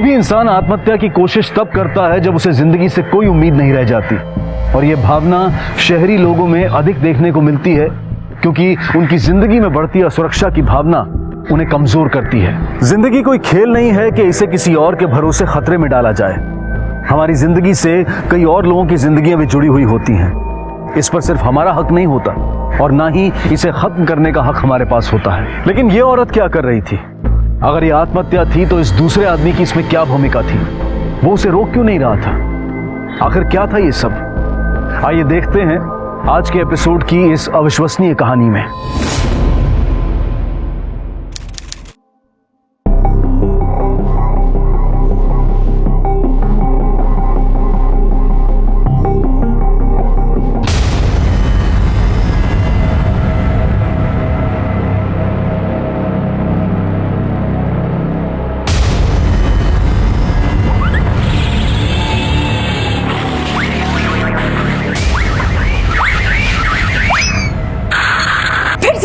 कोई भी इंसान आत्महत्या की कोशिश तब करता है जब उसे जिंदगी से कोई उम्मीद नहीं रह जाती, और यह भावना शहरी लोगों में अधिक देखने को मिलती है क्योंकि उनकी जिंदगी में बढ़ती असुरक्षा की भावना उन्हें कमजोर करती है। जिंदगी कोई खेल नहीं है कि इसे किसी और के भरोसे खतरे में डाला जाए। हमारी जिंदगी से कई और लोगों की जिंदगियां भी जुड़ी हुई होती हैं। इस पर सिर्फ हमारा हक नहीं होता और ना ही इसे खत्म करने का हक हमारे पास होता है। लेकिन ये औरत क्या कर रही थी? अगर ये आत्महत्या थी तो इस दूसरे आदमी की इसमें क्या भूमिका थी? वो उसे रोक क्यों नहीं रहा था? आखिर क्या था ये सब? आइए देखते हैं आज के एपिसोड की इस अविश्वसनीय कहानी में।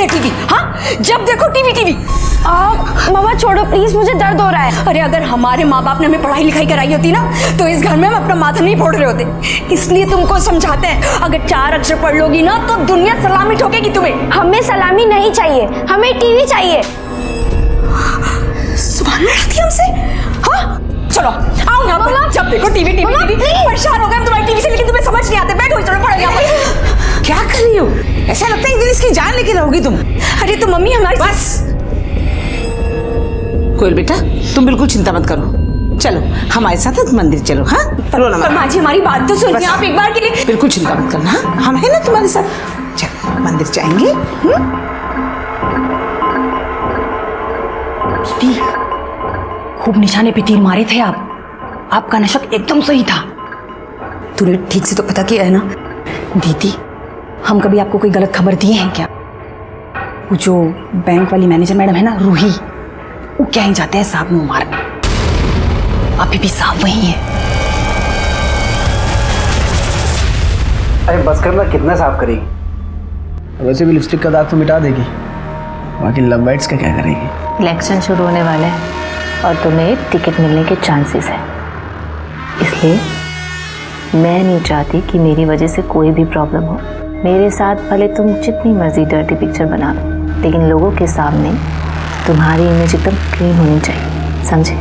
टीवी, हाँ जब देखो टीवी टीवी। मामा छोड़ो प्लीज, मुझे दर्द हो रहा है। अरे अगर हमारे माँ बाप ने हमें पढ़ाई लिखाई कराई होती ना तो इस घर में हम अपना माथा नहीं फोड़ रहे होते। इसलिए तुमको समझाते हैं, अगर 4 अक्षर पढ़ लोगी ना तो दुनिया सलामी ठोकेगी तुम्हें। हमें सलामी नहीं चाहिए, हमें टीवी चाहिए। सुभान लड़ती हमसे। हाँ चलो आओ यहाँ पर। जब देखो टीवी टीवी टीवी। परेशान हो गए हम तुम्हारी टीवी से, लेकिन तुम्हें समझ नहीं आते। बैठो चलो पढ़ो यहाँ पर। क्या कर रही हो? ऐसा लगता है एक दिन इसकी जान लेके रहोगी तुम। अरे तो मम्मी हमारी बस कोयल बेटा, तुम बिल्कुल चिंता मत करो। चलो हमारे साथ मंदिर चलो। हाँ पर माँ जी हमारी बात तो सुनिए आप एक बार के लिए। बिल्कुल चिंता मत करना, हम है ना तुम्हारे साथ। चलो मंदिर जाएंगे। खूब निशाने पे तीर मारे थे आप। आपका नशा एकदम सही था। तूने ठीक से तो पता किया है ना? दीदी हम कभी आपको कोई गलत खबर दिए हैं क्या? वो जो बैंक वाली मैनेजर मैडम है ना रूही, वो क्या ही जाते हैं साहब मुंह मारने। अभी भी साहब वही है। अरे बस करना, कितना साफ करेगी? वैसे भी लिपस्टिक का दाग तो मिटा देगी, बाकी लव बाइट्स का क्या करेगी? इलेक्शन शुरू होने वाले हैं और तुम्हें टिकट मिलने के चांसेस हैं, इसलिए मैं नहीं चाहती कि मेरी वजह से कोई भी प्रॉब्लम हो। मेरे साथ भले तुम जितनी मर्जी डर्टी पिक्चर बना लो, लेकिन लोगों के सामने तुम्हारी इमेज एकदम क्लीन होनी चाहिए, समझे?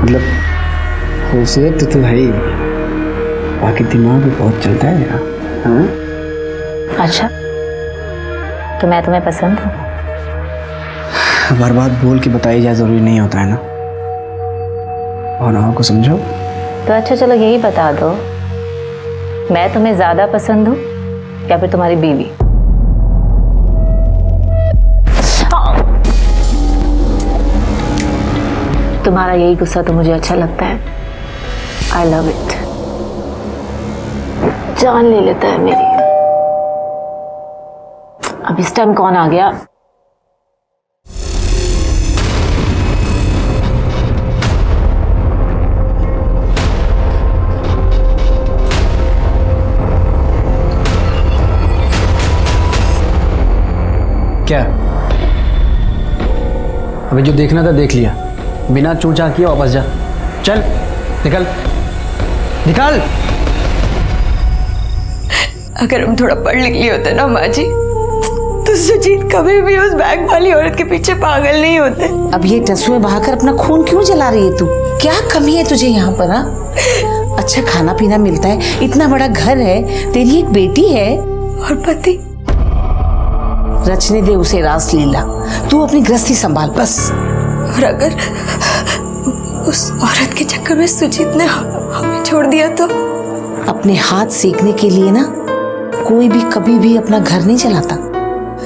मतलब खूबसूरत तो है ही, बाकी दिमाग भी बहुत चलता है यार। हाँ? अच्छा तो मैं तुम्हें पसंद हूँ? बार बार बोल के बताई जाए जरूरी नहीं होता है ना, और को समझो। तो अच्छा चलो यही बता दो, मैं तुम्हें ज्यादा पसंद हूँ या फिर तुम्हारी बीवी? तुम्हारा यही गुस्सा तो मुझे अच्छा लगता है। I love it. जान ले लेता है मेरी। अब इस टाइम कौन आ गया? क्या अभी जो देखना था देख लिया, बिना चूचा किए वापस जा। चल निकल निकल। अगर हम थोड़ा पढ़ लिख लिए होते ना माँ जी तो सुजीत कभी भी उस बैंक वाली औरत के पीछे पागल नहीं होते। अब ये टसुए बहाकर अपना खून क्यों जला रही है तू? क्या कमी है तुझे यहाँ पर? अच्छा खाना पीना मिलता है, इतना बड़ा घर है, तेरी एक बेटी है और पति। रचने दे उसे रास लीला, तू अपनी गृहस्थी संभाल बस। और अगर उस औरत के चक्कर में सुजीत ने हमें छोड़ दिया तो? अपने हाथ सीखने के लिए ना कोई भी कभी भी अपना घर नहीं चलाता।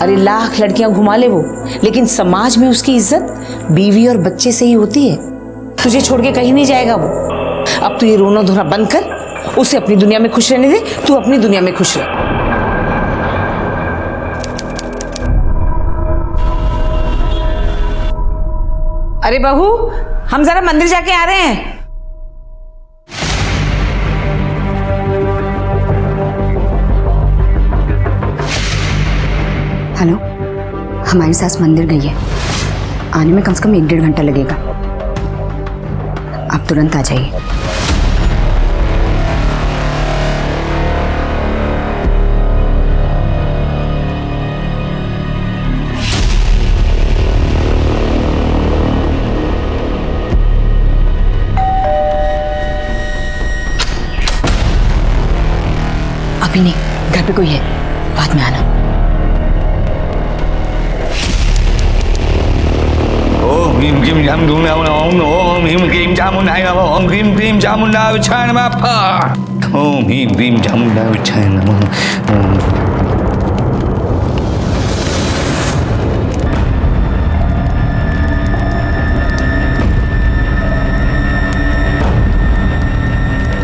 अरे लाख लड़कियां घुमा ले वो, लेकिन समाज में उसकी इज्जत बीवी और बच्चे से ही होती है। तुझे छोड़ के कहीं नहीं जाएगा वो। अब तू ये रोना धोना बंद कर, उसे अपनी दुनिया में खुश रहने दे, तू अपनी दुनिया में खुश रह। अरे बहू, हम जरा मंदिर जाके आ रहे हैं। हेलो, हमारी सास मंदिर गई है, आने में कम से कम 1-1.5 घंटा लगेगा। तुरंत आ जाइए। अभी नहीं, घर पे कोई है, बाद में आना। ओम ह्रीं क्लीं चामुण्डाय नमः। ओम ह्रीं क्लीं चामुण्डाय नमः। ओम ह्रीं क्लीं चामुण्डाय नमः। ओम ह्रीं क्लीं चामुण्डाय नमः।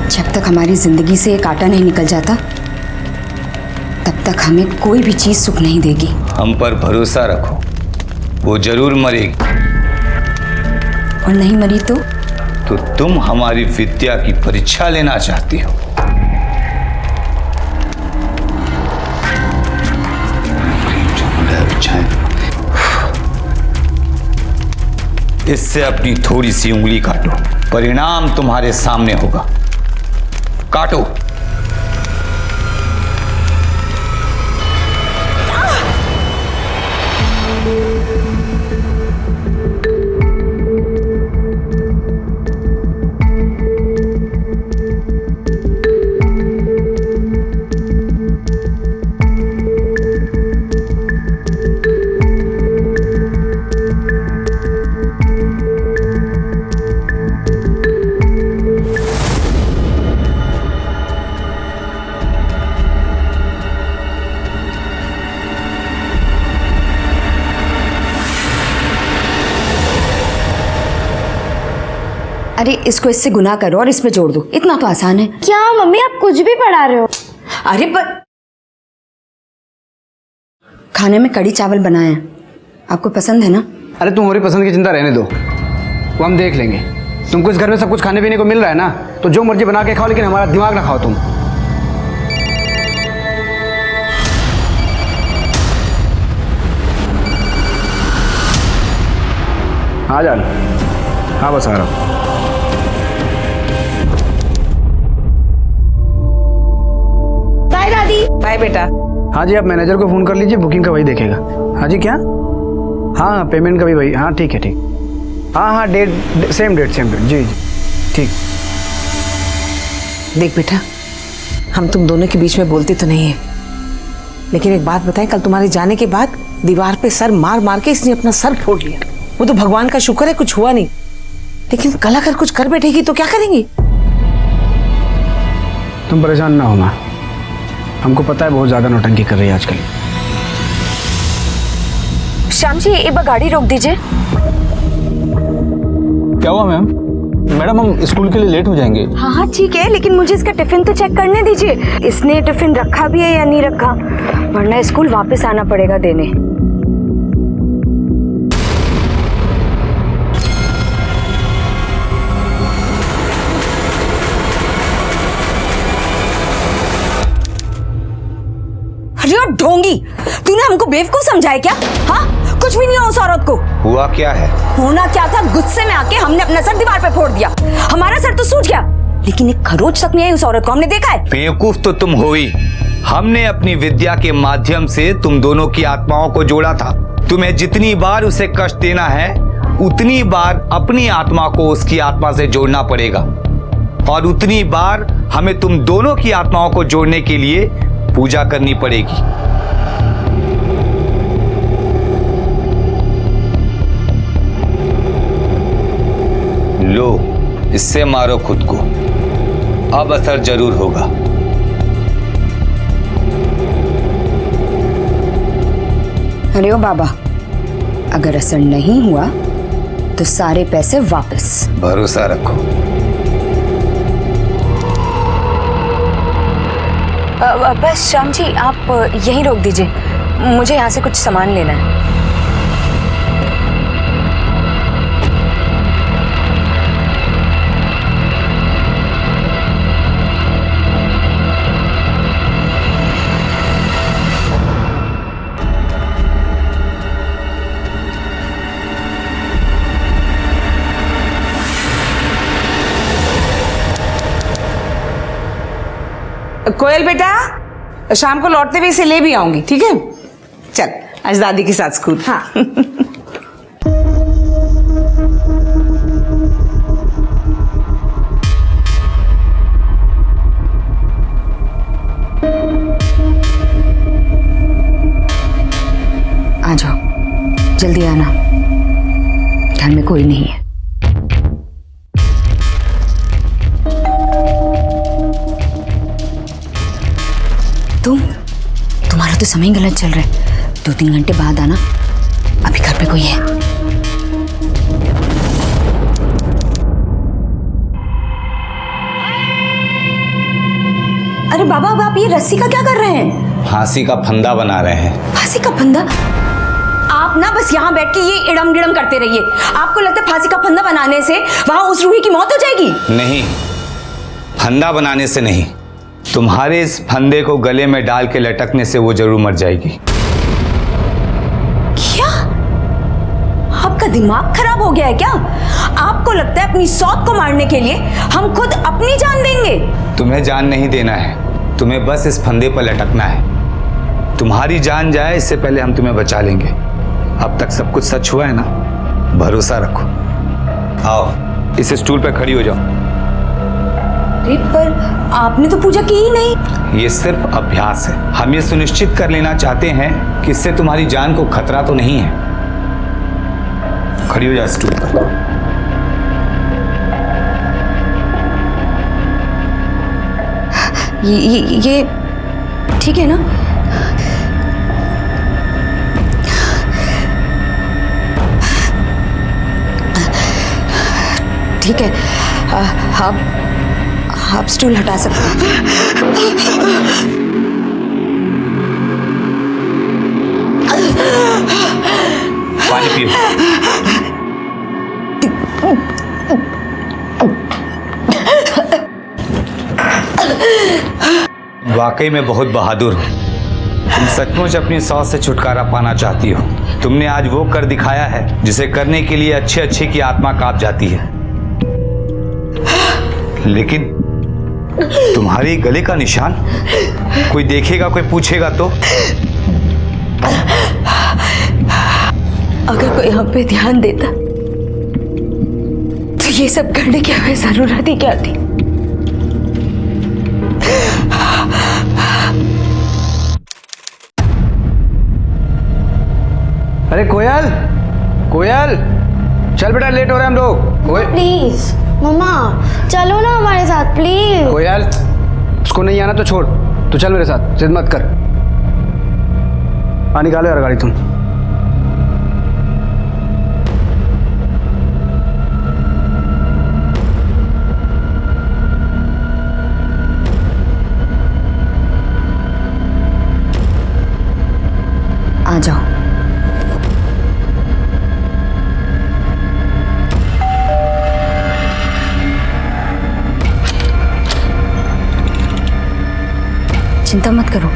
जब तक हमारी जिंदगी से एक कांटा नहीं निकल जाता तब तक हमें कोई भी चीज सुख नहीं देगी। हम पर भरोसा रखो, वो जरूर मरेगी। और नहीं मरी तो तुम हमारी विद्या की परीक्षा लेना चाहती हो। इससे अपनी थोड़ी सी उंगली काटो, परिणाम तुम्हारे सामने होगा। काटो। अरे इसको इससे गुना करो और इसमें जोड़ दो, इतना तो आसान है। क्या मम्मी आप कुछ भी पढ़ा रहे हो? अरे पर खाने में कड़ी चावल बनाए हैं, आपको पसंद है ना? अरे तुम हमारी पसंद की चिंता रहने दो, वो हम देख लेंगे। तुमको इस घर में सब कुछ खाने पीने को मिल रहा है ना, तो जो मर्जी बना के खाओ, लेकिन हमारा दिमाग ना खाओ तुम। आ जा। हाँ बस आ रहा हूँ। बाय दादी। बाय बेटा। हाँ जी, आप मैनेजर को फ़ोन कर लीजिए, बुकिंग का वही देखेगा। हाँ जी, क्या? हाँ पेमेंट का भी वही। हाँ ठीक है, ठीक। हाँ डेट सेम डेट जी जी ठीक। देख बेटा, हम तुम दोनों के बीच में बोलते तो नहीं है, लेकिन एक बात बताएं, कल तुम्हारे जाने के बाद दीवार पे सर मार मार के इसने अपना सर फोड़ लिया। वो तो भगवान का शुक्र है कुछ हुआ नहीं, लेकिन कल अगर कुछ कर बैठेगी तो क्या करेंगी? तुम परेशान ना हो माँ, हमको पता है बहुत ज्यादा नौटंकी कर रही है आजकल। श्याम जी एक बार गाड़ी रोक दीजिए। क्या हुआ मैम? मैडम हम स्कूल के लिए लेट हो जाएंगे। हाँ ठीक है, लेकिन मुझे इसका टिफिन तो चेक करने दीजिए, इसने टिफिन रखा भी है या नहीं रखा, वरना स्कूल वापस आना पड़ेगा देने। अरे ढोंगी, तूने हमको बेवकूफ समझा है क्या? हाँ कुछ भी नहीं हुआ उस औरत को। हुआ क्या है? होना क्या था, गुस्से में आके हमने अपना सर दीवार पे फोड़ दिया। हमारा सर तो सूज गया, लेकिन एक खरोच तक नहीं आई उस औरत को। हमने देखा है। बेवकूफ तो तुम हो ही। हमने अपनी विद्या के माध्यम से तुम दोनों की आत्माओं को जोड़ा था। तुम्हें जितनी बार उसे कष्ट देना है उतनी बार अपनी आत्मा को उसकी आत्मा से जोड़ना पड़ेगा, और उतनी बार हमें तुम दोनों की आत्माओं को जोड़ने के लिए पूजा करनी पड़ेगी। लो, इससे मारो खुद को, अब असर जरूर होगा। अरे ओ बाबा, अगर असर नहीं हुआ तो सारे पैसे वापस। भरोसा रखो। बस श्याम जी आप यहीं रोक दीजिए, मुझे यहाँ से कुछ सामान लेना है। कोयल बेटा, शाम को लौटते हुए इसे ले भी आऊंगी, ठीक है? चल आज दादी के साथ स्कूल। हाँ। आ जाओ, जल्दी आना, घर में कोई नहीं है। तुम्हारा तो समय गलत चल रहा है, 2-3 घंटे बाद आना, अभी घर पे कोई है। अरे बाबा, अब आप ये रस्सी का क्या कर रहे हैं? फांसी का फंदा बना रहे हैं। फांसी का फंदा? आप ना बस यहाँ बैठ के ये इड़म गिड़म करते रहिए। आपको लगता है फांसी का फंदा बनाने से वहां उस रूही की मौत हो जाएगी? नहीं, फंदा बनाने से नहीं, तुम्हारे इस फंदे को गले में डाल के लटकने से वो जरूर मर जाएगी। क्या आपका दिमाग खराब हो गया है क्या? आपको लगता है अपनी सौत को मारने के लिए हम खुद अपनी जान देंगे? तुम्हें जान नहीं देना है, तुम्हें बस इस फंदे पर लटकना है। तुम्हारी जान जाए इससे पहले हम तुम्हें बचा लेंगे। अब तक सब कुछ सच हुआ है ना, भरोसा रखो। आओ इस स्टूल पर खड़ी हो जाओ। पर आपने तो पूजा की ही नहीं। ये सिर्फ अभ्यास है। हम ये सुनिश्चित कर लेना चाहते हैं कि इससे तुम्हारी जान को खतरा तो नहीं है। खड़ी हो जा स्टूल पर। ये ठीक है ना? ठीक है, आप स्टूल हटा सकते हैं। पानी पियो। वाकई में बहुत बहादुर हो। तुम सचमुच अपनी सौत से छुटकारा पाना चाहती हो। तुमने आज वो कर दिखाया है जिसे करने के लिए अच्छे अच्छे की आत्मा कांप जाती है। लेकिन तुम्हारे गले का निशान कोई देखेगा, कोई पूछेगा तो? अगर कोई हम पे ध्यान देता तो ये सब करने की हमें जरूरत ही क्या थी? अरे कोयल, कोयल, चल बेटा, लेट हो रहे हैं हम लोग। प्लीज मम्मा चलो ना हमारे साथ प्लीज। कोयल, उसको नहीं आना तो छोड़, तू चल मेरे साथ, जिद मत कर। निकालो यार गाड़ी तुम। आ जाओ। चिंता मत करो,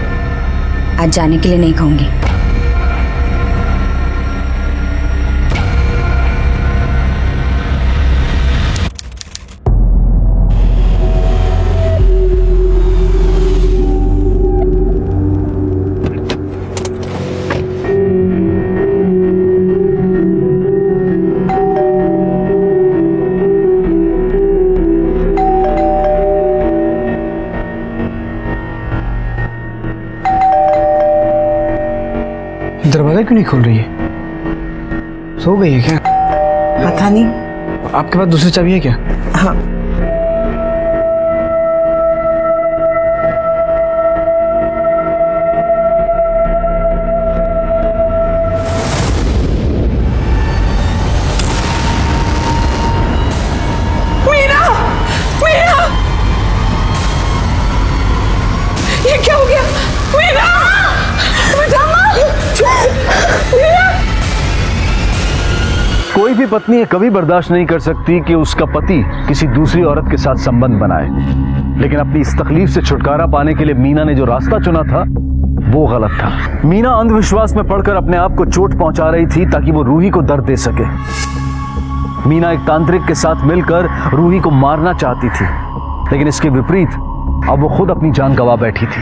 आज जाने के लिए नहीं कहूंगी। दरवाजा क्यों नहीं खोल रही है? सो गई है क्या? पता नहीं। आपके पास दूसरी चाबी है क्या? हाँ। मीना, मीना, ये क्या हो गया? मीना, कोई भी पत्नी ये कभी बर्दाश्त नहीं कर सकती कि उसका पति किसी दूसरी औरत के साथ संबंध बनाए। लेकिन अपनी इस तकलीफ से छुटकारा पाने के लिए मीना ने जो रास्ता चुना था वो गलत था। मीना अंधविश्वास में पड़कर अपने आप को चोट पहुंचा रही थी ताकि वो रूही को दर्द दे सके। मीना एक तांत्रिक के साथ मिलकर रूही को मारना चाहती थी, लेकिन इसके विपरीत अब वो खुद अपनी जान गंवा बैठी थी।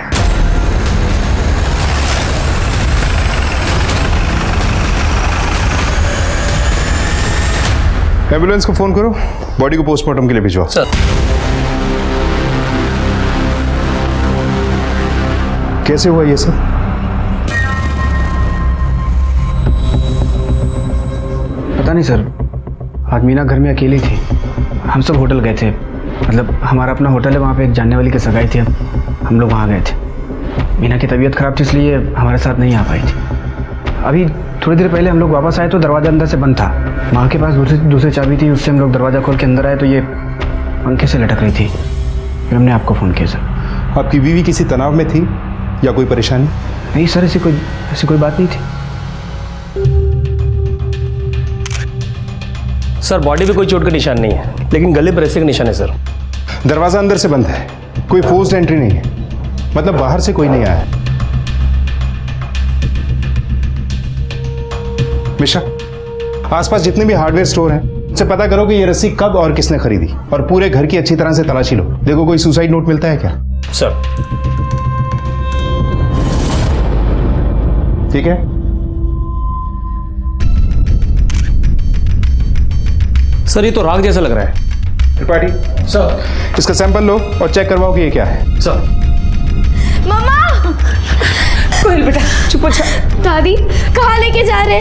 एम्बुलेंस को फोन करो, बॉडी को पोस्टमार्टम के लिए भिजवाओ। सर। कैसे हुआ ये सब? पता नहीं सर, आज मीना घर में अकेली थी। हम सब होटल गए थे, मतलब हमारा अपना होटल है, वहाँ पे एक जानने वाली की सगाई थी, हम लोग वहाँ गए थे। मीना की तबीयत खराब थी इसलिए हमारे साथ नहीं आ पाई थी। अभी थोड़ी देर पहले हम लोग वापस आए तो दरवाज़ा अंदर से बंद था। माँ के पास दूसरी चाबी थी, उससे हम लोग दरवाज़ा खोल के अंदर आए तो ये पंखे से लटक रही थी। फिर हमने आपको फ़ोन किया सर। आपकी बीवी किसी तनाव में थी या कोई परेशानी? नहीं सर, ऐसी कोई बात नहीं थी। सर बॉडी पे कोई चोट का निशान नहीं है, लेकिन गले पर ऐसे का निशान है सर। दरवाजा अंदर से बंद है, कोई फोर्स्ड एंट्री नहीं है, मतलब बाहर से कोई नहीं आया है। मिश्रा, आसपास जितने भी हार्डवेयर स्टोर हैं उससे पता करो कि ये रस्सी कब और किसने खरीदी, और पूरे घर की अच्छी तरह से तलाशी लो। देखो कोई सुसाइड नोट मिलता है क्या? सर। ठीक है, सर ये तो राग जैसा लग रहा है। त्रिपाठी सर। इसका सैंपल लो और चेक करवाओ कि ये क्या है। सर। मम्मा! कोयल बेटा चुप हो जा। दादी कहाँ लेके जा रहे?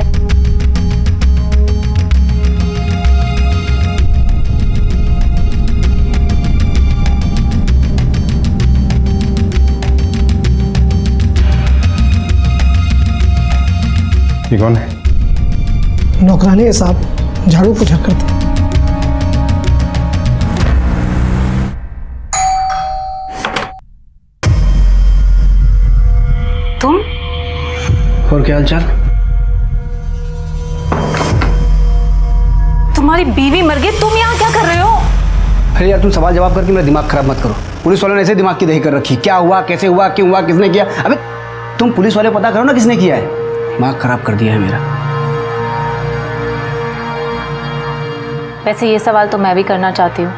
ये कौन है? नौकरानी है साहब, झाड़ू पोछा करते। तुम? और क्या हाल चाल? तुम्हारी बीवी मर गई, तुम यहाँ क्या कर रहे हो? अरे यार, तुम सवाल जवाब करके मेरा दिमाग खराब मत करो। पुलिस वालों ने ऐसे दिमाग की दही कर रखी। क्या हुआ, कैसे हुआ, क्यों हुआ, किसने किया? अबे तुम पुलिस वाले पता करो ना किसने किया है। दिमाग खराब कर दिया है मेरा। वैसे ये सवाल तो मैं भी करना चाहती हूँ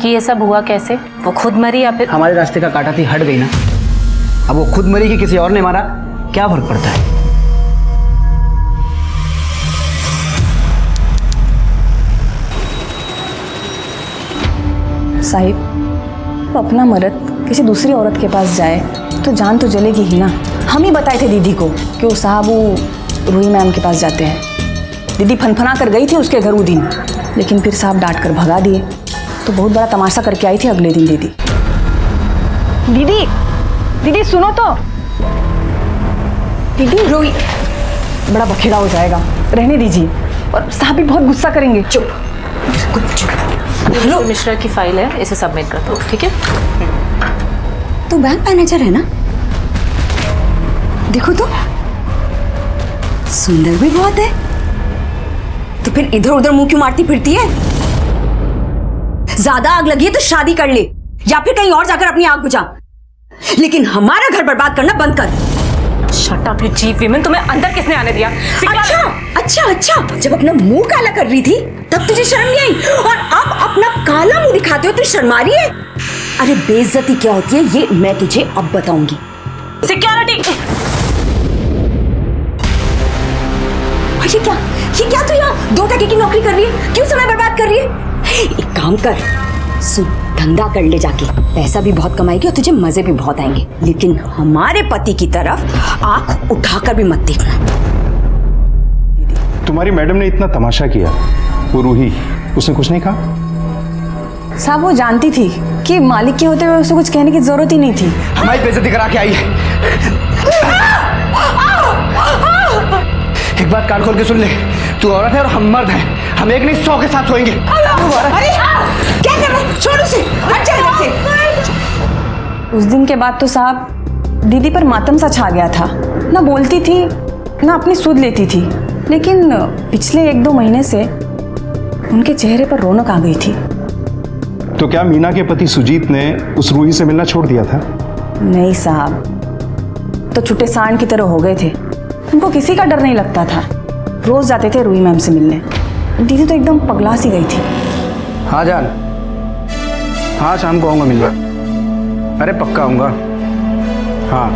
कि ये सब हुआ कैसे? वो खुद मरी या फिर? हमारे रास्ते का काटा थी, हट गई ना। अब वो खुद मरी कि किसी और ने मारा, क्या फर्क पड़ता है? साहिब, अपना मर्द किसी दूसरी औरत के पास जाए तो जान तो जलेगी ही ना। हम ही बताए थे दीदी को कि वो साहब वो रूही मैम के पास जाते हैं। दीदी फनफना कर गई थी उसके घर वो दिन, लेकिन फिर साहब डांट कर भगा दिए। तो बहुत बड़ा तमाशा करके आई थी अगले दिन दीदी। दीदी दीदी सुनो तो। दीदी रूही बड़ा बखेड़ा हो जाएगा, रहने दीजिए, और साहब भी बहुत गुस्सा करेंगे। चुप लो, मिश्रा की फाइल है, इसे सबमिट कर दो, ठीक है? तो बैंक मैनेजर है ना? देखो तो सुंदर भी बहुत है, तो फिर इधर उधर मुंह क्यों मारती फिरती है? ज्यादा आग लगी है तो शादी कर ले, या फिर कहीं और जाकर अपनी आग बुझा, लेकिन हमारा घर बर्बाद करना बंद कर। Shut up you cheap women, तुम्हें अंदर किसने आने दिया? अच्छा, जब अपना मुंह काला कर रही थी तब तुझे शर्म नहीं आई, और अब अपना काला मुंह दिखाते हो तो शर्मा रही है? अरे बेइज्जती क्या होती है ये मैं तुझे अब बताऊंगी। सिक्योरिटी! ये क्या तू यहाँ 2 टके की नौकरी कर रही है? क्यों समय बर्बाद कर रही है? एक काम कर, धंधा कर ले जाके, पैसा भी बहुत कमाएगी और तुझे मजे भी बहुत आएंगे, लेकिन हमारे पति की तरफ आंख उठाकर भी मत देखना। तुम्हारी मैडम ने इतना तमाशा किया, वो रूही, उसने कुछ नहीं कहा? साहब वो जानती थी कि मालिक के होते हुए उसे कुछ कहने की जरूरत ही नहीं थी। हमारी बेइज्जती करा के आई है। एक बात कान खोल के सुन ले, तू औरत है और हम मर्द हैं, हम एक नहीं 100 के साथ सोएंगे। अरे क्या कर रहा है? छोड़ उसे, हट जा यहाँ से। उस दिन के बाद तो साहब दीदी पर मातम सा छा गया था, ना बोलती थी ना अपनी सुध लेती थी, लेकिन पिछले 1-2 महीने से उनके चेहरे पर रौनक आ गई थी। तो क्या मीना के पति सुजीत ने उस रूही से मिलना छोड़ दिया था? नहीं साहब, तो छुट्टे सांड की तरह हो गए थे। उनको किसी का डर नहीं लगता था, रोज जाते थे रूही मैम से मिलने। दीदी तो एकदम पगला सी गई थी। हाँ जान, हाँ शाम को आऊँगा मिलने। अरे पक्का आऊँगा। हाँ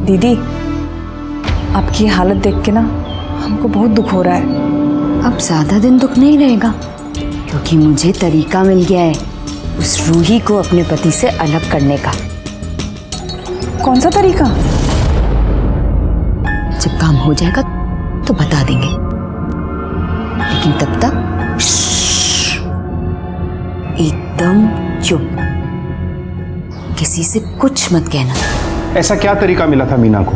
दीदी, आपकी हालत देख के ना हमको बहुत दुख हो रहा है। अब ज्यादा दिन दुख नहीं रहेगा, क्योंकि मुझे तरीका मिल गया है उस रूही को अपने पति से अलग करने का। कौन सा तरीका? जब काम हो जाएगा तो बता देंगे, लेकिन तब तक एकदम चुप, किसी से कुछ मत कहना। ऐसा क्या तरीका मिला था मीना को?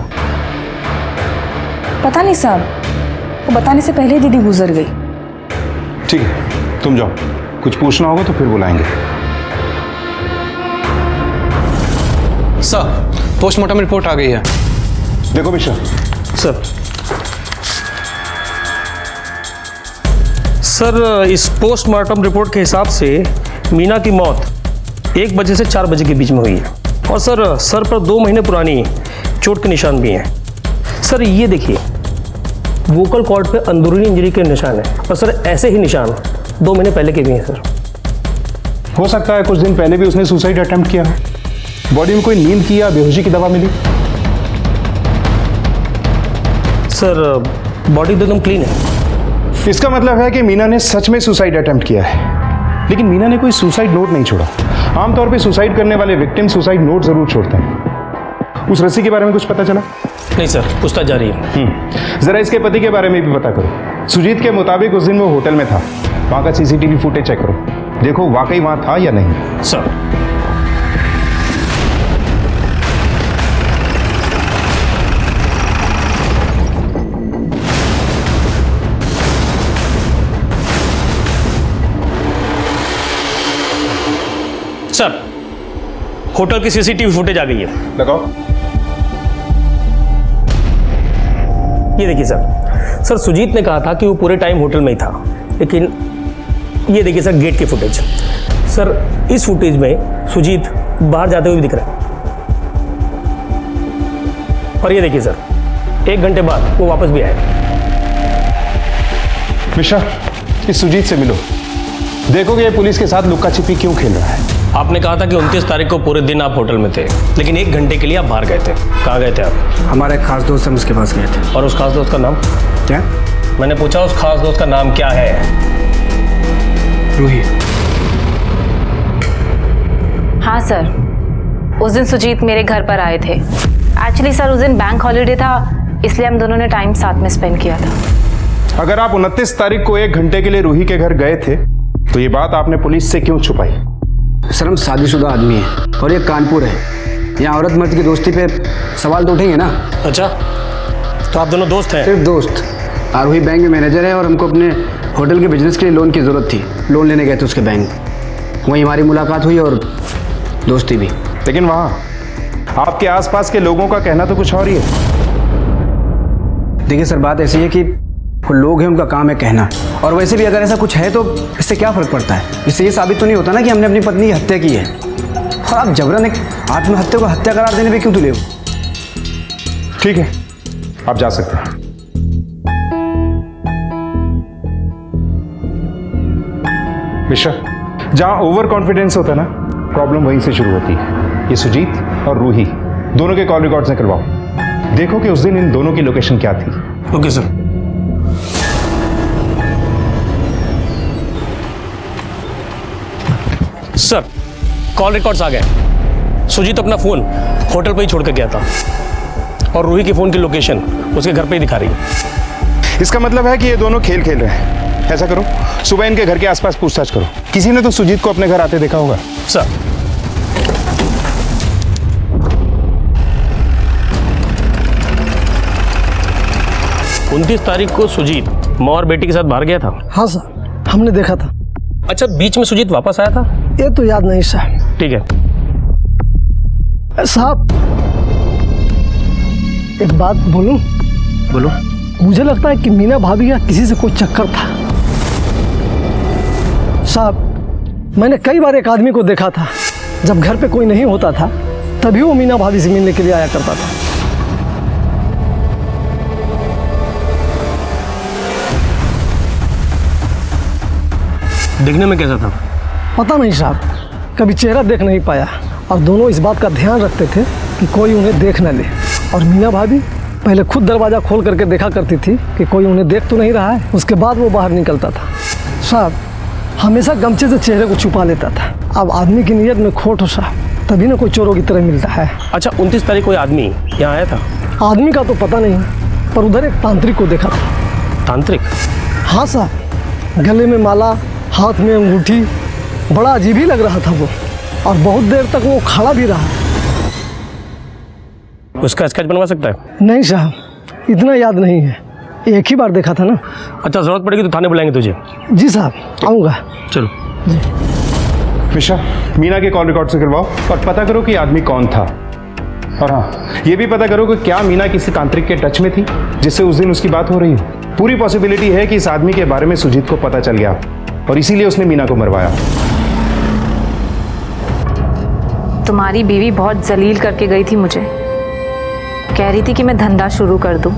पता नहीं साहब, वो बताने से पहले दीदी गुजर गई। ठीक है, तुम जाओ, कुछ पूछना होगा तो फिर बुलाएंगे। सर, पोस्टमार्टम रिपोर्ट आ गई है। देखो मिश्रा। सर, इस पोस्टमार्टम रिपोर्ट के हिसाब से मीना की मौत 1 बजे से 4 बजे के बीच में हुई है। और सर पर 2 महीने पुरानी चोट के निशान भी हैं। सर ये देखिए, वोकल कॉर्ड पे अंदरूनी इंजरी के निशान है। और सर ऐसे ही निशान 2 महीने पहले के भी हैं। सर हो सकता है कुछ दिन पहले भी उसने सुसाइड अटेम्प्ट किया है। बॉडी में कोई नींद की या बेहोशी की दवा मिली? सर बॉडी तो एकदम क्लीन है। इसका मतलब है कि मीना ने सच में सुसाइड अटेम्प्ट किया है, लेकिन मीना ने कोई सुसाइड नोट नहीं छोड़ा। आमतौर पे सुसाइड करने वाले विक्टिम सुसाइड नोट जरूर छोड़ते हैं। उस रस्सी के बारे में कुछ पता चला? नहीं सर, पूछताछ जारी है। जरा इसके पति के बारे में भी पता करो। सुजीत के मुताबिक उस दिन वो होटल में था। वहां का सीसीटीवी फुटेज चेक करो, देखो वाकई वहां था या नहीं। सर सर, होटल की सीसीटीवी फुटेज आ गई है। लगाओ। ये देखिए सर, सुजीत ने कहा था कि वो पूरे टाइम होटल में ही था, लेकिन ये देखिए सर गेट की फुटेज। सर इस फुटेज में सुजीत बाहर जाते हुए भी दिख रहा है। और ये देखिए सर, 1 घंटे बाद वो वापस भी आए। मिश्रा, इस सुजीत से मिलो, देखो कि ये पुलिस के साथ लुक्का छिपी क्यों खेल रहा है। आपने कहा था कि 29 तारीख को पूरे दिन आप होटल में थे, लेकिन 1 घंटे के लिए आप बाहर गए थे। कहाँ गए थे आप? हमारा एक खास दोस्त हम उसके पास गए थे। और उस खास दोस्त का नाम क्या? मैंने पूछा उस खास दोस्त का नाम क्या है? रूही। हाँ सर, उस दिन सुजीत मेरे घर पर आए थे। एक्चुअली सर उस दिन बैंक हॉलीडे था, इसलिए हम दोनों ने टाइम साथ में स्पेंड किया था। अगर आप 29 तारीख को 1 घंटे के लिए रूही के घर गए थे, तो ये बात आपने पुलिस से क्यों छुपाई? सर हम शादीशुदा आदमी हैं और ये कानपुर है। यहाँ औरत मर्द की दोस्ती पे सवाल तो उठेंगे ना। अच्छा, तो आप दोनों दोस्त हैं? सिर्फ दोस्त। रूही बैंक में मैनेजर है और हमको अपने होटल के बिजनेस के लिए लोन की ज़रूरत थी। लोन लेने गए थे उसके बैंक, वहीं हमारी मुलाकात हुई और दोस्ती भी। लेकिन वहाँ आपके आसपास के लोगों का कहना तो कुछ और ही है। देखिए सर, बात ऐसी है कि वो लोग हैं, उनका काम है कहना। और वैसे भी अगर ऐसा कुछ है तो इससे क्या फ़र्क पड़ता है? इससे ये साबित तो नहीं होता ना कि हमने अपनी पत्नी की हत्या की है। और आप जबरन एक आत्महत्या को हत्या करार देने पे क्यों तुले हो? ठीक है, आप जा सकते हैं। मिश्रा, जहां ओवर कॉन्फिडेंस होता है ना, प्रॉब्लम वहीं से शुरू होती है। ये सुजीत और रूही दोनों के कॉल रिकॉर्ड्स निकलवाओ, देखो कि उस दिन इन दोनों की लोकेशन क्या थी। Okay sir. Sir call records आ गए। सुजीत अपना फोन होटल पर ही छोड़ कर गया था और रूही के फोन की लोकेशन उसके घर पे ही दिखा रही है। इसका मतलब है कि ये दोनों खेल खेल रहे हैं। ऐसा करो, सुबह इनके घर के आसपास पूछताछ करो। किसी ने तो सुजीत को अपने घर आते देखा होगा। सर उनतीस तारीख को सुजीत माँ और बेटी के साथ बाहर गया था। हाँ सर, हमने देखा था। अच्छा, बीच में सुजीत वापस आया था? ये तो याद नहीं साहब। ठीक है साहब, एक बात बोलूं? बोलो। मुझे लगता है कि मीना भाभी का किसी से कोई चक्कर था। साहब, मैंने कई बार एक आदमी को देखा था, जब घर पे कोई नहीं होता था तभी वो मीना भाभी से मिलने के लिए आया करता था। देखने में कैसा था? पता नहीं साहब, कभी चेहरा देख नहीं पाया और दोनों इस बात का ध्यान रखते थे कि कोई उन्हें देख न ले। और मीना भाभी पहले खुद दरवाज़ा खोल करके देखा करती थी कि कोई उन्हें देख तो नहीं रहा है, उसके बाद वो बाहर निकलता था। साहब हमेशा गमछे से चेहरे को छुपा लेता था। अब आदमी की नीयत में खोट हो साहब, तभी ना कोई चोरों की तरह मिलता है। अच्छा, 29 तारीख कोई आदमी यहाँ आया था? आदमी का तो पता नहीं, पर उधर एक तांत्रिक को देखा था। तांत्रिक? हाँ साहब, गले में माला, हाथ में अंगूठी, बड़ा अजीब ही लग रहा था वो, और बहुत देर तक वो खड़ा भी रहा। उसका स्केच बनवा सकता है? नहीं साहब, इतना याद नहीं है, एक ही बार देखा था ना। अच्छा, जरूरत पड़ेगी तो थाने बुलाएंगे तुझे। जी साहब, आऊँगा। चलो। मिश्रा, मीना के कॉल रिकॉर्ड से करवाओ और पता करो कि आदमी कौन था। और हाँ, ये भी पता करो कि क्या मीना किसी तांत्रिक के टच में थी जिससे उस दिन उसकी बात हो रही हो। पूरी पॉसिबिलिटी है कि इस आदमी के बारे में सुजीत को पता चल गया और इसीलिए उसने मीना को मरवाया। तुम्हारी बीवी बहुत जलील करके गई थी मुझे, कह रही थी कि मैं धंधा शुरू कर दूं,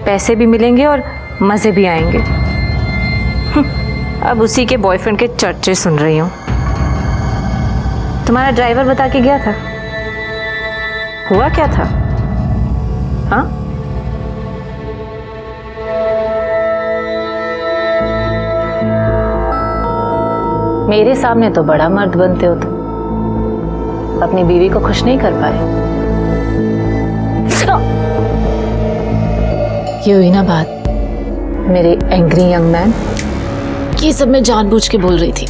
पैसे भी मिलेंगे और मजे भी आएंगे। अब उसी के बॉयफ्रेंड के चर्चे सुन रही हूँ। तुम्हारा ड्राइवर बता के गया था, हुआ क्या था? हाँ, मेरे सामने तो बड़ा मर्द बनते हो तुम, अपनी बीवी को खुश नहीं कर पाए। ये हुई ना बात, मेरे एंग्री यंग मैन। ये सब मैं जानबूझ के बोल रही थी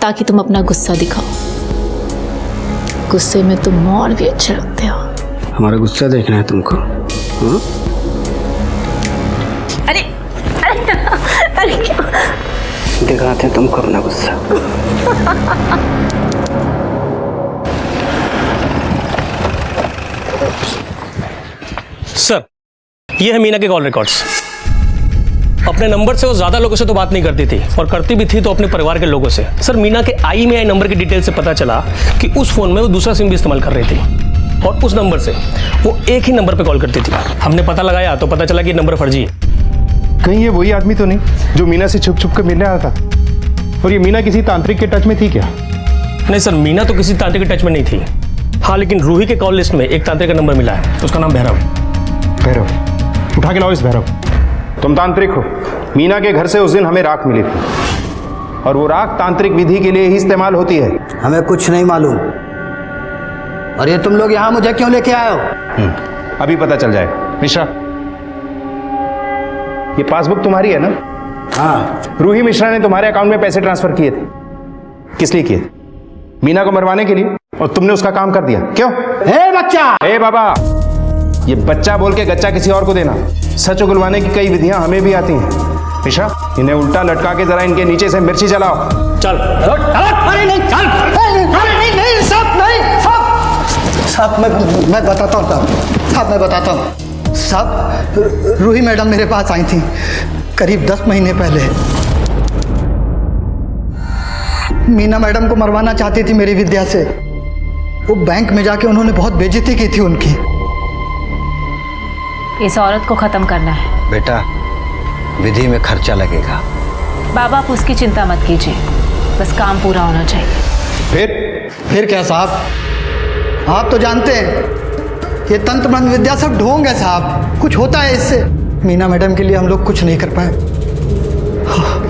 ताकि तुम अपना गुस्सा दिखाओ। गुस्से में तुम और भी अच्छे लगते हो। हमारा गुस्सा देखना है तुमको? हाँ? अरे अरे अरे क्या दिखाते हैं तुमको अपना गुस्सा। सर, ये है मीना के कॉल रिकॉर्ड्स। अपने नंबर से वो ज्यादा लोगों से तो बात नहीं करती थी, और करती भी थी तो अपने परिवार के लोगों से। सर, मीना के IMEI नंबर की डिटेल से पता चला कि उस फोन में वो दूसरा सिम भी इस्तेमाल कर रही थी, और उस नंबर से वो एक ही नंबर पे कॉल करती थी। हमने पता लगाया तो पता चला कि नंबर फर्जी है। कहीं ये वही आदमी तो नहीं जो मीना से छुप छुप कर मिलने आया था? और ये मीना किसी तांत्रिक के टच में थी क्या? नहीं सर, मीना तो किसी तांत्रिक के टच में नहीं थी। हाँ, लेकिन रूही के कॉल लिस्ट में एक तांत्रिक का नंबर मिला है, उसका नाम भैरव। भैरव? उठा के लाओ इस भैरव। तुम तांत्रिक हो। मीना के घर से उस दिन हमें राख मिली थी, और वो राख तांत्रिक विधि के लिए ही इस्तेमाल होती है। हमें कुछ नहीं मालूम। और ये तुम लोग यहाँ मुझे क्यों लेके आए हो? अभी पता चल जाएगा। मिश्रा, ये पासबुक तुम्हारी है ना? हाँ। रूही मिश्रा ने तुम्हारे अकाउंट में पैसे ट्रांसफर किए थे। किस लिए किए थे? मीना को मरवाने के लिए, और तुमने उसका काम कर दिया। क्यों? ए बच्चा! ए बाबा, ये बच्चा बोल के गच्चा किसी और को देना। सच उगलवाने की कई विधियां हमें भी आती हैं। मिश्रा, इन्हें उल्टा लटका के जरा इनके नीचे से मिर्ची जलाओ। चल। अरे नहीं, चल। नहीं साहब, नहीं साहब, मैं बताता हूँ साहब, मैं बताता हूँ साहब। रूही मैडम मेरे पास आई थी करीब 10 महीने पहले। मीना मैडम को मरवाना चाहती थी मेरी विद्या से। वो बैंक में जाके उन्होंने बहुत बेइज्जती की थी उनकी। इस औरत को खत्म करना है। बेटा, विधि में खर्चा लगेगा। बाबा, आप उसकी चिंता मत कीजिए, बस काम पूरा होना चाहिए। फिर क्या साहब? आप तो जानते हैं ये तंत्र मंत्र विद्या सब ढोंग है साहब, कुछ होता है इससे। मीना मैडम के लिए हम लोग कुछ नहीं कर पाए,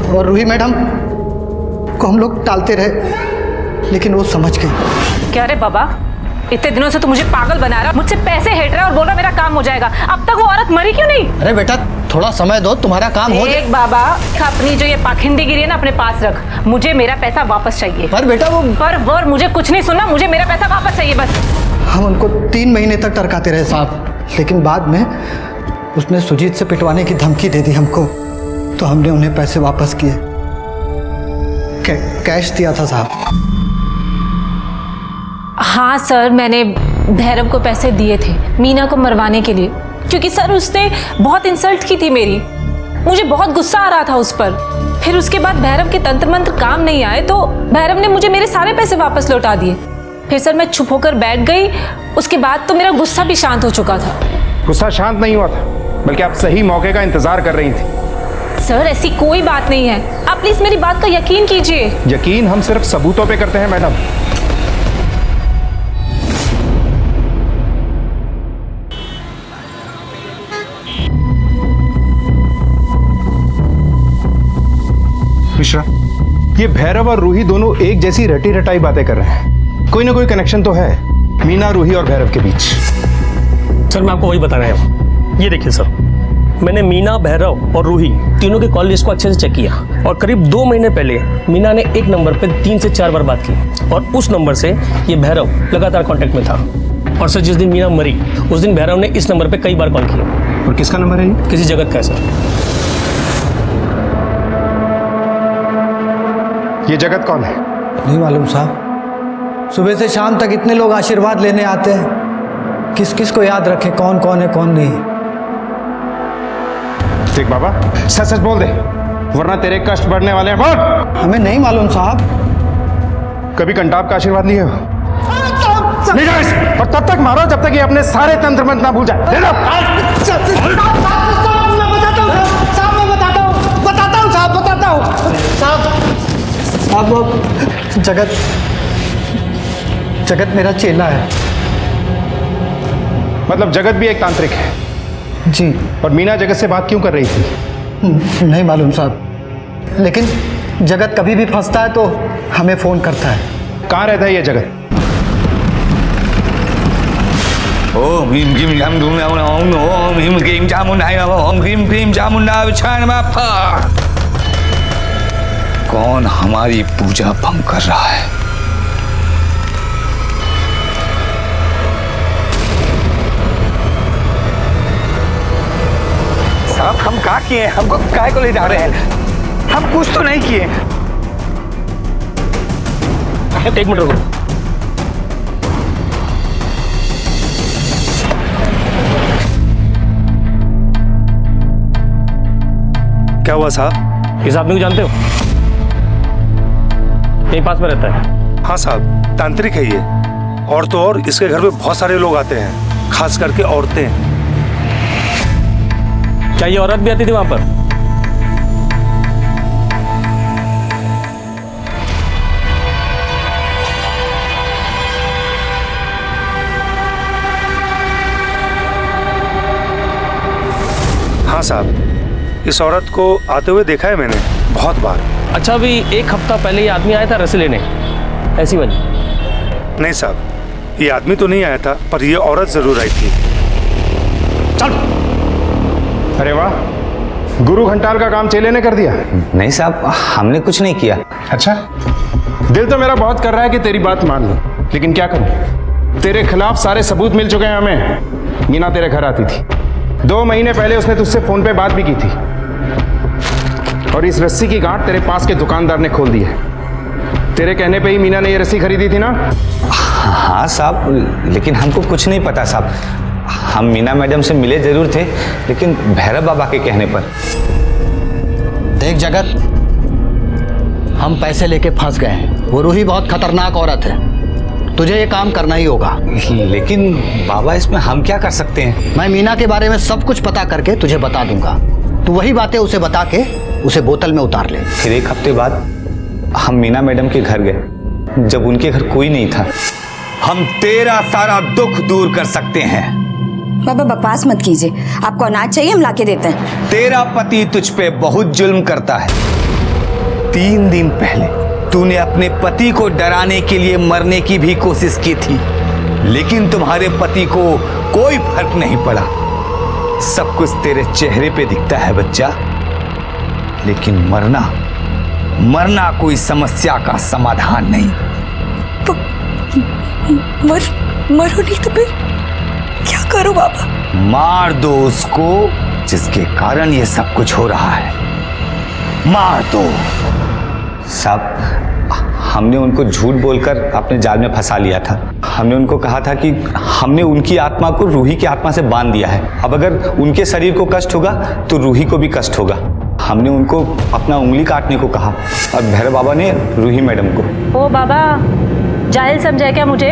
और रूही मैडम को हम लोग टालते रहे, लेकिन वो समझ गई। क्या रे बाबा, इतने दिनों से तू मुझे पागल बना रहा, मुझसे पैसे हेट रहा और बोल रहा मेरा काम हो जाएगा। अब तक वो औरत मरी क्यों नहीं? अरे बेटा, थोड़ा समय दो, तुम्हारा काम हो जाएगा। एक बाबा, अपनी जो ये पाखंडीगिरी है ना अपने पास रख। मुझे मेरा पैसा वापस चाहिए। पर बेटा वो पर मुझे कुछ नहीं सुनना, मुझे मेरा पैसा वापस चाहिए बस। हम उनको 3 महीने तक टरकाते रहे साहब, लेकिन बाद में उसने सुजीत से पिटवाने की धमकी दे दी हमको, तो हमने उन्हें पैसे वापस किए। कैश दिया था साहब। हाँ सर, मैंने भैरव को पैसे दिए थे मीना को मरवाने के लिए, क्योंकि सर उसने बहुत इंसल्ट की थी मेरी। मुझे बहुत गुस्सा आ रहा था उस पर। फिर उसके बाद भैरव के तंत्र मंत्र काम नहीं आए तो भैरव ने मुझे मेरे सारे पैसे वापस लौटा दिए। फिर सर मैं चुप होकर बैठ गई। उसके बाद तो मेरा गुस्सा भी शांत हो चुका था। गुस्सा शांत नहीं हुआ था, बल्कि आप सही मौके का इंतजार कर रही थी। सर ऐसी कोई बात नहीं है, आप प्लीज मेरी बात का यकीन कीजिए। यकीन हम सिर्फ सबूतों पे करते हैं मैडम। मिश्रा, ये भैरव और रूही दोनों एक जैसी रटी रटाई बातें कर रहे हैं। कोई ना कोई कनेक्शन तो है मीना, रूही और भैरव के बीच। सर मैं आपको वही बता रहा हूँ। ये देखिए सर, मैंने मीना, भैरव और रूही तीनों के कॉल लिस्ट को अच्छे से चेक किया और करीब 2 महीने पहले मीना ने एक नंबर पे 3 से 4 बार बात की और उस नंबर से ये भैरव लगातार कांटेक्ट में था। और सर जिस दिन मीना मरी उस दिन भैरव ने इस नंबर पे कई बार कॉल किया। और किसका नंबर है ये? किसी जगत का है सर। ये जगत कौन है? नहीं मालूम साहब, सुबह से शाम तक इतने लोग आशीर्वाद लेने आते हैं, किस किस को याद रखे कौन कौन है कौन नहीं। देख बाबा, सच सच बोल दे वरना तेरे कष्ट बढ़ने वाले हैं। बोल। हमें नहीं मालूम साहब। कभी कंटाप का आशीर्वाद लिए हो? नहीं जाइस, और तब तक मारो जब तक ये अपने सारे तंत्र मंत्र ना भूल जाए। ले लो। अब जगत मेरा चेला है। मतलब जगत भी एक तांत्रिक है? जी। और मीना जगत से बात क्यों कर रही थी? नहीं मालूम साहब, लेकिन जगत कभी भी फंसता है तो हमें फोन करता है। कहाँ रहता है ये जगत? ओम ह्रीम क्लीम चामुंडाय नमः, ओम ह्रीम क्लीम चामुंडाय नमः, ओम ह्रीम क्लीम चामुंडाय नमः। कौन हमारी पूजा भंग कर रहा है? साहब हम क्या किए? हमको काय को ले जा रहे हैं? हम कुछ तो नहीं किए। एक मिनट रुको। क्या हुआ साहब? इस आदमी को जानते हो? यहीं पास में रहता है। हाँ साहब, तांत्रिक है ये। और तो और इसके घर पे बहुत सारे लोग आते हैं, खास करके औरतें। क्या ये औरत भी आती थी वहां पर? हाँ साहब, इस औरत को आते हुए देखा है मैंने बहुत बार। अच्छा, अभी 1 हफ्ता पहले ये आदमी आया था रस्सी लेने, ऐसी बात? नहीं साहब, ये आदमी तो नहीं आया था, पर ये औरत जरूर आई थी। चल। अरे वाह, गुरु घंटाल का काम चेले ने कर दिया। नहीं साहब, हमने कुछ नहीं किया। अच्छा, दिल तो मेरा बहुत कर रहा है कि तेरी बात मान लूं, लेकिन क्या करूं? तेरे खिलाफ सारे सबूत मिल चुके हैं हमें। मीना तेरे घर आती थी, 2 महीने पहले उसने तुझसे फोन पे बात भी की थी, और इस रस्सी की गांठ तेरे पास के दुकानदार ने खोल दी है। तेरे कहने पे ही मीना ने ये रस्सी खरीदी थी ना? हाँ साहब, लेकिन हमको कुछ नहीं पता साहब। हम मीना मैडम से मिले जरूर थे, लेकिन भैरव बाबा के कहने पर। देख जगत, हम पैसे लेके फंस गए हैं। वो रूही बहुत खतरनाक औरत है, तुझे ये काम करना ही होगा। लेकिन बाबा इसमें हम क्या कर सकते हैं? मैं मीना के बारे में सब कुछ पता करके तुझे बता दूंगा। तू वही बातें उसे बता के उसे बोतल में उतार ले। फिर 1 हफ्ते बाद हम मीना मैडम के घर गए, जब उनके घर कोई नहीं था। हम तेरा सारा दुख दूर कर सकते हैं। बाबा बकवास मत कीजिए, आपको अनाज चाहिए हम लाके देते हैं। तेरा पति तुझ पे बहुत जुल्म करता है। 3 दिन पहले तूने अपने पति को डराने के लिए मरने की भी कोशिश की थी, लेकिन तुम्हारे पति को कोई फर्क नहीं पड़ा। सब कुछ तेरे चेहरे पे दिखता है बच्चा, लेकिन मरना कोई समस्या का समाधान नहीं। मरो नहीं तो फिर क्या करूं बाबा? मार दो उसको जिसके कारण ये सब कुछ हो रहा है, मार दो। साहब, हमने उनको झूठ बोलकर अपने जाल में फंसा लिया था। हमने उनको कहा था कि हमने उनकी आत्मा को रूही की आत्मा से बांध दिया है। अब अगर उनके शरीर को कष्ट होगा तो रूही को भी कष्ट होगा। हमने उनको अपना उंगली काटने को कहा और भैरव बाबा ने रूही मैडम को। ओ बाबा, जाहिल समझा क्या मुझे?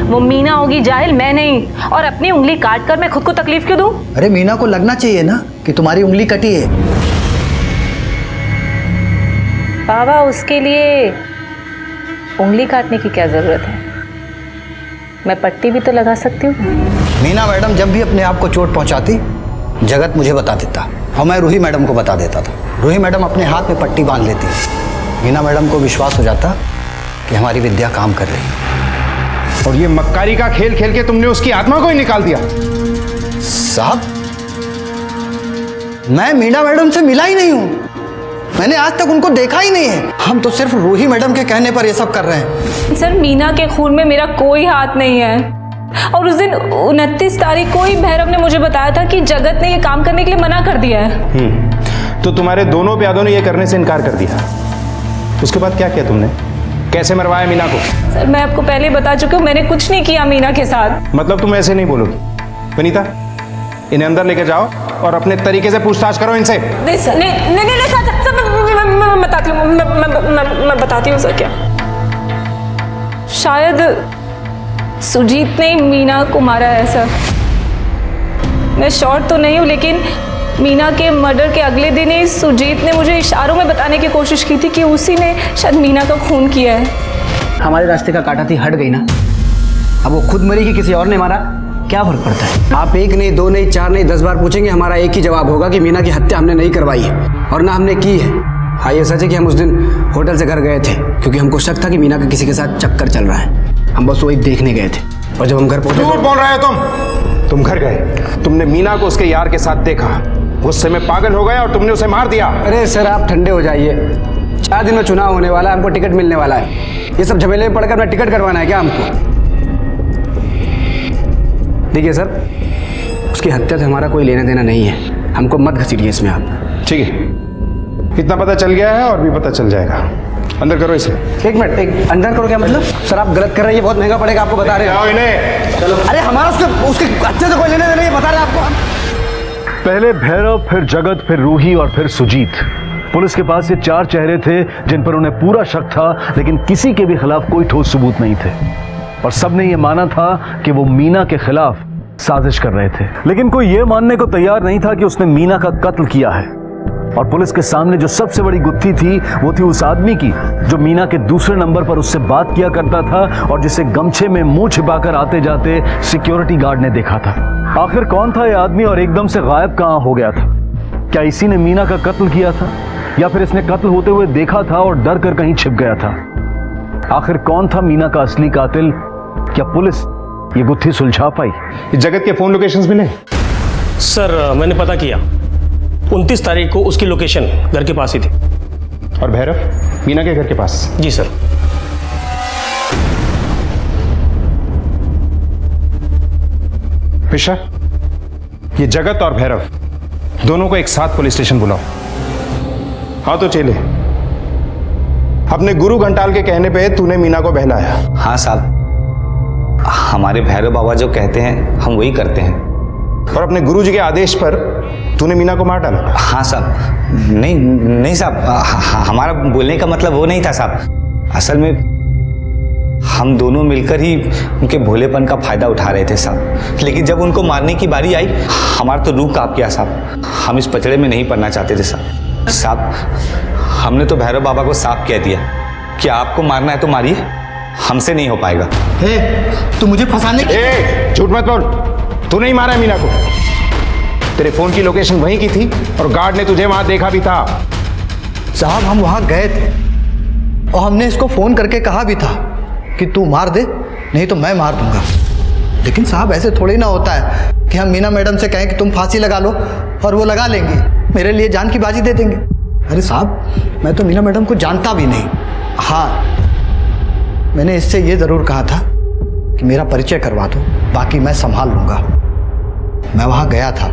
वो मीना होगी जाहिल, मैं नहीं। और अपनी उंगली काट कर मैं खुद को तकलीफ क्यों दूं? अरे मीना को लगना चाहिए ना कि तुम्हारी उंगली कटी है। बाबा उसके लिए उंगली काटने की क्या जरूरत है? मैं पट्टी भी तो लगा सकती हूँ। मीना मैडम जब भी अपने आप को चोट पहुंचाती, जगत मुझे बता देता और मैं रूही मैडम को बता देता था। रूही मैडम अपने हाथ में पट्टी बांध लेती। मीना मैडम को विश्वास हो जाता कि हमारी विद्या काम कर रही है। और ये मक्कारी का खेल खेल के तुमने उसकी आत्मा को ही निकाल दिया। साहब, मैं मीना मैडम से मिला ही नहीं हूं। मैंने आज तक उनको देखा ही नहीं है। हम तो सिर्फ रूही मैडम के कहने पर ये सब कर रहे हैं। सर, मीना के खून में मेरा कोई हाथ नहीं है। और उस दिन 29 तारीख को ही भैरव ने मुझे बताया था कि जगत ने ये काम करने के लिए मना कर दिया है। तो तुम्हारे दोनों प्यादों ने ये करने से इनकार कर दिया। उसके बाद क्या किया तुमने? कैसे मरवाया मीना को? सर, मैं आपको पहले बता चुकी हूँ, मैंने कुछ नहीं किया मीना के साथ। मतलब तुम ऐसे नहीं बोलोगी। वनीता, इन्हें अंदर लेके जाओ और अपने तरीके से पूछताछ करो इनसे। नहीं सर, मैं बताती हूँ, मैं बताती हूँ सर। क्या शायद सुजीत ने मीना को मारा है सर। मैं श्योर तो नहीं हूँ, लेकिन मीना के मर्डर के अगले दिन ही सुजीत ने मुझे इशारों में बताने की कोशिश की थी कि उसी ने शायद मीना का खून किया है। हमारे रास्ते का काटा थी हट गई ना। अब वो खुद मरी कि किसी और ने मारा, क्या फर्क पड़ता है? आप एक नहीं, दो नहीं, चार नहीं, 10 बार पूछेंगे, हमारा एक ही जवाब होगा कि मीना की हत्या हमने नहीं करवाई है और ना हमने की है। हाँ, ये सच है कि हम उस दिन होटल से घर गए थे क्योंकि हमको शक था कि मीना का किसी के साथ चक्कर चल रहा है। हम बस वही देखने गए थे और जब हम घर पहुंचे। झूठ बोल रहे हो तुम घर गए, तुमने मीना को उसके यार के साथ देखा, गुस्से में पागल हो गए और तुमने उसे मार दिया। अरे सर, आप ठंडे हो जाइए। 4 दिन में चुनाव होने वाला है, हमको टिकट मिलने वाला है। ये सब झमेले में पड़कर अपना टिकट करवाना है क्या हमको? देखिए सर, उसकी हत्या से हमारा कोई लेना देना नहीं है। हमको मत घसीटिए इसमें आप। ठीक है, इतना पता चल गया है और भी पता चल जाएगा। अंदर करो इसे। एक मिनट, एक अंदर करो क्या मतलब? सर, आप गलत कर रहे हैं, ये बहुत महंगा पड़ेगा, आपको बता रहे हैं। चलो। अरे हमारा उसके हत्या से कोई लेना देना नहीं, बता रहे आपको। पहले भैरव, फिर जगत, फिर रूही और फिर सुजीत। पुलिस के पास ये 4 चेहरे थे जिन पर उन्हें पूरा शक था, लेकिन किसी के भी खिलाफ कोई ठोस सबूत नहीं थे और सबने ये माना था कि वो मीना के खिलाफ साजिश कर रहे थे। लेकिन कोई ये मानने को तैयार नहीं था कि उसने मीना का कत्ल किया है। और पुलिस के सामने जो सबसे बड़ी गुत्थी थी वो थी उस आदमी की जो मीना के दूसरे नंबर पर उससे बात किया करता था और जिसे गमछे में मुंह छिपाकर आते जाते सिक्योरिटी गार्ड ने देखा था। आखिर कौन था यह आदमी और एकदम से गायब कहां हो गया था? क्या इसी ने मीना का कत्ल किया था या फिर इसने कत्ल होते हुए देखा था और डर कर कहीं छिप गया था? आखिर कौन था मीना का असली कातिल? क्या पुलिस ये गुत्थी सुलझा पाई? जगत के फोन लोकेशंस मिले? सर, मैंने पता किया, 29 तारीख को उसकी लोकेशन घर के पास ही थी। और भैरव, मीना के घर के पास? जी सर। पिशा, ये जगत और भैरव दोनों को एक साथ पुलिस स्टेशन बुलाओ। हाँ तो चेले, अपने गुरु घंटाल के कहने पे तूने मीना को बहलाया। हाँ साहब, हमारे भैरव बाबा जो कहते हैं हम वही करते हैं। और अपने गुरु जी के आदेश पर तूने मीना को मार डाला? हाँ साहब। नहीं साहब, हमारा बोलने का मतलब वो नहीं था साहब। असल में हम दोनों मिलकर ही उनके भोलेपन का फायदा उठा रहे थे साहब। लेकिन जब उनको मारने की बारी आई, हमारा तो रूह कांप गया साहब। हम इस पचड़े में नहीं पड़ना चाहते थे साहब। हमने तो भैरव बाबा को साफ कह दिया कि आपको मारना है तो मारिए, हमसे नहीं हो पाएगा। तू मुझे फंसाने की... झूठ मत बोल, तू नहीं मारा है मीना को। तेरे फोन की लोकेशन वहीं की थी और गार्ड ने तुझे वहां देखा भी था। साहब, हम वहां गए थे और हमने इसको फोन करके कहा भी था कि तू मार दे, नहीं तो मैं मार दूंगा। लेकिन साहब, ऐसे थोड़ी ना होता है कि हम मीना मैडम से कहें कि तुम फांसी लगा लो और वो लगा लेंगी, मेरे लिए जान की बाजी दे देंगे। अरे साहब, मैं तो मीना मैडम को जानता भी नहीं। हाँ, मैंने इससे ये ज़रूर कहा था कि मेरा परिचय करवा दो, बाकी मैं संभाल लूंगा। मैं वहां गया था,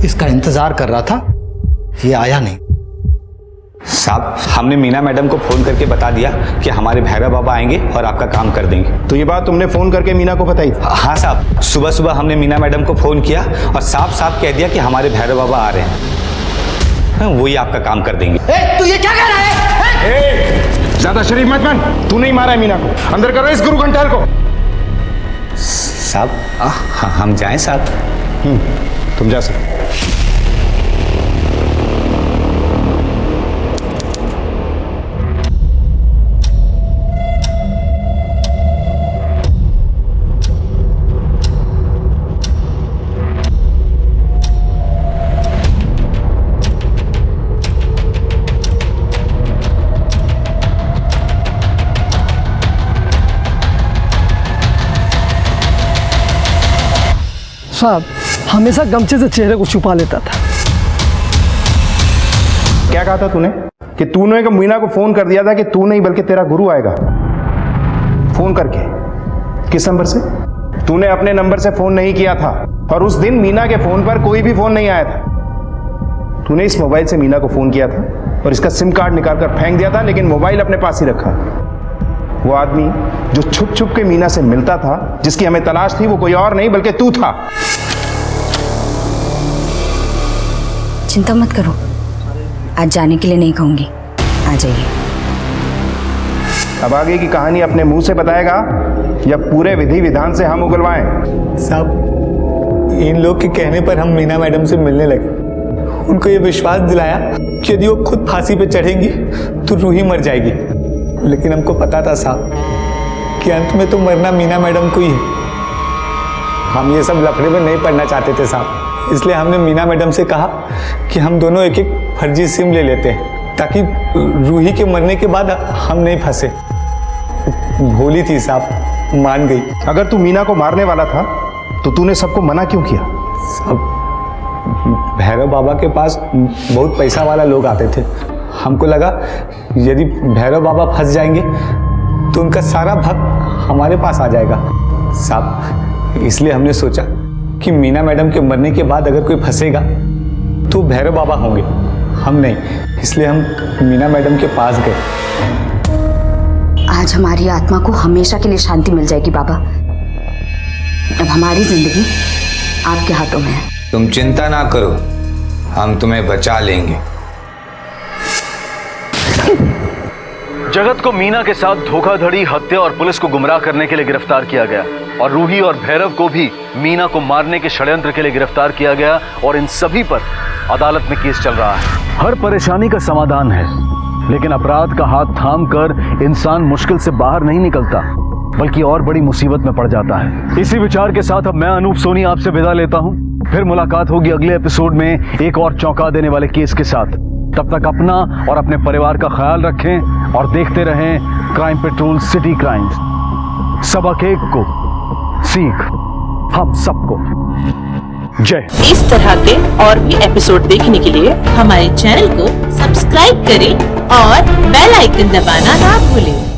इसका इंतजार कर रहा था, ये आया नहीं। साहब, हमने मीना मैडम को फोन करके बता दिया कि हमारे भैरव बाबा आएंगे और आपका काम कर देंगे। तो ये बात तुमने फोन करके मीना को बताई? हाँ साहब, सुबह सुबह हमने मीना मैडम को फोन किया और साफ साफ कह दिया कि हमारे भैरव बाबा आ रहे हैं, वही आपका काम कर देंगे। तू ये क्या कह रहा है? ज्यादा शरीफ मत बन। तू नहीं मारा है मीना को। अंदर करो इस गुरु घंटाल को। साहब, हम जाएं साहब? तुम जा सकते। साहब हमेशा गमछे से चेहरे को छुपा लेता था। क्या कहा था तूने कि तूने मीना को फोन कर दिया था कि तू नहीं बल्कि तेरा गुरु आएगा? फोन करके किस नंबर से? तूने अपने नंबर से फोन नहीं किया था और उस दिन मीना के फोन पर कोई भी फोन नहीं आया था। तूने इस मोबाइल से मीना को फोन किया था और इसका सिम कार्ड निकालकर फेंक दिया था, लेकिन मोबाइल अपने पास ही रखा। वो आदमी जो छुप छुप के मीना से मिलता था, जिसकी हमें तलाश थी, वो कोई और नहीं बल्कि तू था। चिंता मत करो, आज जाने के लिए नहीं कहूंगी, आ जाइए। अब आगे की कहानी अपने मुंह से बताएगा या पूरे विधि विधान से हम उगलवाएं? साहब इन लोग के कहने पर हम मीना मैडम से मिलने लगे। उनको ये विश्वास दिलाया कि यदि वो खुद फांसी पे चढ़ेंगी तो रूही मर जाएगी, लेकिन हमको पता था साहब कि अंत में तो मरना मीना मैडम को ही है। हम ये सब लफड़े में नहीं पड़ना चाहते थे साहब, इसलिए हमने मीना मैडम से कहा कि हम दोनों एक एक फर्जी सिम ले लेते हैं ताकि रूही के मरने के बाद हम नहीं फंसे। भोली थी साहब, मान गई। अगर तू मीना को मारने वाला था तो तूने सबको मना क्यों किया? सब भैरव बाबा के पास बहुत पैसा वाला लोग आते थे। हमको लगा यदि भैरव बाबा फंस जाएंगे तो उनका सारा भक्त हमारे पास आ जाएगा साहब। इसलिए हमने सोचा कि मीना मैडम के मरने के बाद अगर कोई फंसेगा तो भैरव बाबा होंगे, हम नहीं। इसलिए हम मीना मैडम के पास गए। आज हमारी आत्मा को हमेशा के लिए शांति मिल जाएगी बाबा। अब हमारी जिंदगी आपके हाथों में है। तुम चिंता ना करो, हम तुम्हें बचा लेंगे। जगत को मीना के साथ धोखाधड़ी, हत्या और पुलिस को गुमराह करने के लिए गिरफ्तार किया गया और रूही और भैरव को भी मीना को मारने के षड्यंत्र के लिए गिरफ्तार किया गया और इन सभी पर अदालत में केस चल रहा है। हर परेशानी का समाधान है, लेकिन अपराध का हाथ थाम कर इंसान मुश्किल से बाहर नहीं निकलता, बल्कि और बड़ी मुसीबत में पड़ जाता है। इसी विचार के साथ अब मैं अनूप सोनी आपसे विदा लेता हूं। फिर मुलाकात होगी अगले एपिसोड में एक और चौंका देने वाले केस के साथ। तब तक अपना और अपने परिवार का ख्याल रखें और देखते रहें क्राइम पेट्रोल सिटी क्राइम्स। सबक एक को सीख हम सबको। जय। इस तरह के और भी एपिसोड देखने के लिए हमारे चैनल को सब्सक्राइब करें और बेल आइकन दबाना ना भूलें।